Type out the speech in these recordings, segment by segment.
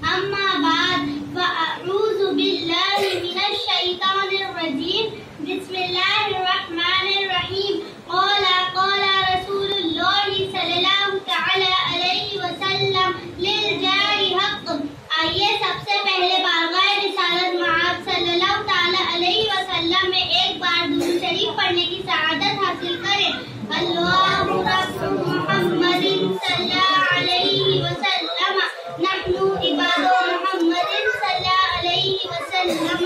أما بعد فأعوذ بالله من الشيطان الرجيم بسم الله الرحمن الرحيم قال رسول الله صلى الله تعالی علیہ وسلم للجار حق. آئیے سب سے پہلے بارگاہ رسالت مآب صلی اللہ تعالی علیہ وسلم میں ایک بار درود شریف پڑھنے کی سعادت حاصل کریں. اللہ رب محمد صلی اللہ علیہ وسلم نحن عباد محمد صلی اللہ علیہ وسلم.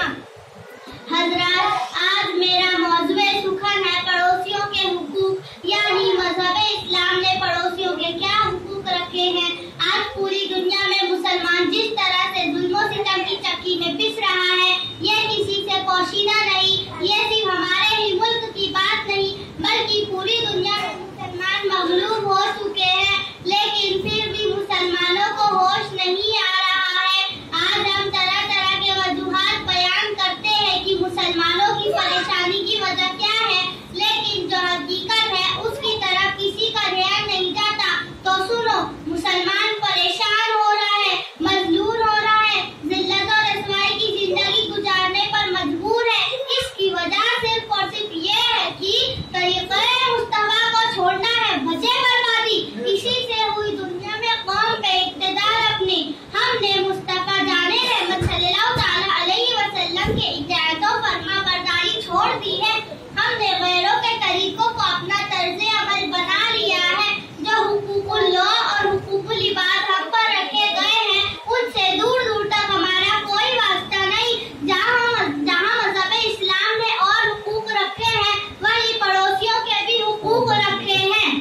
حضرات، آج میرا موضوع سخن ہے پڑوسیوں کے حقوق، یعنی مذہب اسلام نے پڑوسیوں کے کیا حقوق رکھے ہیں. آج پوری دنیا میں مسلمان جس طرح سے ظلم و ستم کی چکی میں پس رہا ہے، یہ کسی سے پوشیدہ نہیں. یہ صرف ہمارے ہی ملک کی بات نہیں بلکہ پوری دنیا میں مسلمان مغلوب ہو چکے ہیں، لیکن پھر بھی مسلمانوں کو ہوش نہیں آ رہا ہے. آج ہم طرح طرح کے وجوہات بیان کرتے ہیں کہ مسلمانوں کی پریشانی کی وجہ کیا ہے، لیکن جو حقیقت ہے اس کی طرف کسی کا دھیان نہیں جاتا. تو سنو، مسلمان پریشان ہو رہا ہے، مذلول ہو رہا ہے، ذلت اور رسوائی کی زندگی گزارنے پر مجبور ہے. اس کی وجہ صرف اور صرف یہ ہے کہ طریقہ مصطفیٰ کو چھوڑنا ہے. بچے بربادی، اسی سے ہوئی دنیا میں قوم پہ اقتدار اپنی. ہم نے مصطفیٰ جانے رحمت صلی اللہ تعالی علیہ وسلم کے اطاعت و فرما برداری چھوڑ دی ہے. ہم نے غیروں کے طریقوں کو اپنا طرز عمل بنا لیا ہے. جو حقوق اللہ اور حقوق العباد ہم پر رکھے گئے ہیں ان سے دور دور تک ہمارا کوئی واسطہ نہیں. جہاں مذہب اسلام نے اور حقوق رکھے ہیں وہی پڑوسیوں کے بھی حقوق رکھے ہیں.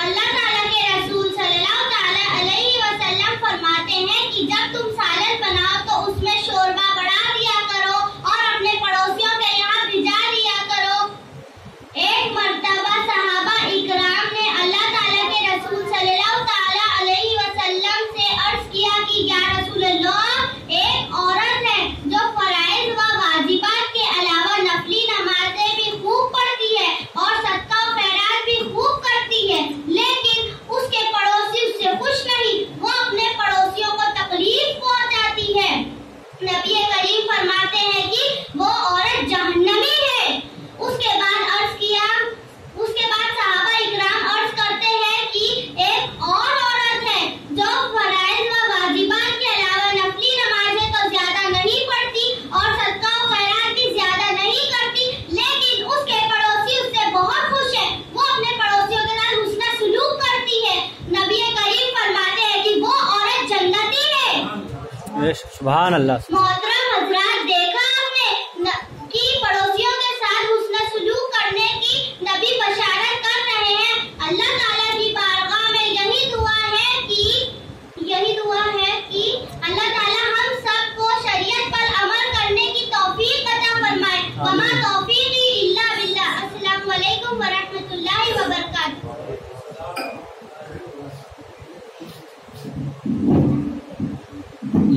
اللہ تعالیٰ کے رسول صلی اللہ تعالی علیہ وسلم فرماتے ہیں کہ جب تم سالن بناؤ تو اس میں شوربہ بڑھا دیا کرو اور اپنے پڑوسیوں کے یہاں بھیجا دیا کرو. ایک مرتبہ صحابہ اکرام نے اللہ تعالیٰ کے رسول صلی اللہ تعالی علیہ وسلم سے عرض کیا کہ یا رسول اللہ، ایک عورت ہے جو فرائض و واجبات کے علاوہ نفلی نمازیں بھی خوب پڑھتی ہے اور صدقہ و خیرات بھی خوب کرتی ہے، لیکن اس کے پڑوسی اس سے خوش نہیں، وہ اپنے پڑوسیوں کو تکلیف پہنچاتی ہے. نبی کریم فرماتے ہیں کہ وہ عورت جہنمی ہے. اس کے بعد صحابہ اکرام عرض کرتے ہیں کہ ایک اور عورت ہے جو فرائض و واجبات کے علاوہ نفلی نمازیں تو زیادہ نہیں پڑھتی اور صدقہ و خیرات بھی زیادہ نہیں کرتی، لیکن اس کے پڑوسی اس سے بہت خوش ہے، وہ اپنے پڑوسیوں کے ساتھ حسن سلوک کرتی ہے. نبی کریم فرماتے ہیں کہ وہ عورت جنتی ہے. سبحان اللہ. محترم حضرات، دیکھا ہم نے کہ پڑوسیوں کے ساتھ حسن سلوک کرنے کی نبی بشارت کر رہے ہیں. اللہ تعالیٰ کی بارگاہ میں یہی دعا ہے کہ اللہ تعالیٰ ہم سب کو شریعت پر عمل کرنے کی توفیق عطا فرمائے. وما توفیقی الا باللہ. السلام علیکم ورحمۃ اللہ وبرکاتہ.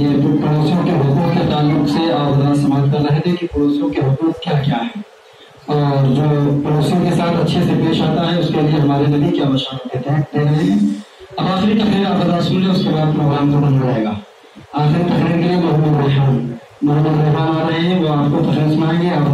یہ جو پڑوسیوں کے حقوق کے تعلق سے آپ سماعت کر رہے تھے کہ پڑوسیوں کے حقوق کیا کیا ہیں اور جو پڑوسیوں کے ساتھ اچھے سے پیش آتا ہے اس کے لیے ہمارے نبی کیا بشارت دیتے ہیں دے رہے ہیں. اب آخری تقریر آپ بتا سن لیں، اس کے بعد پروگرام ختم ہو جائے گا. آخری تقریر کے لیے محمد ریحان آ رہے ہیں، وہ آپ کو تقریر سنائیں گے. آپ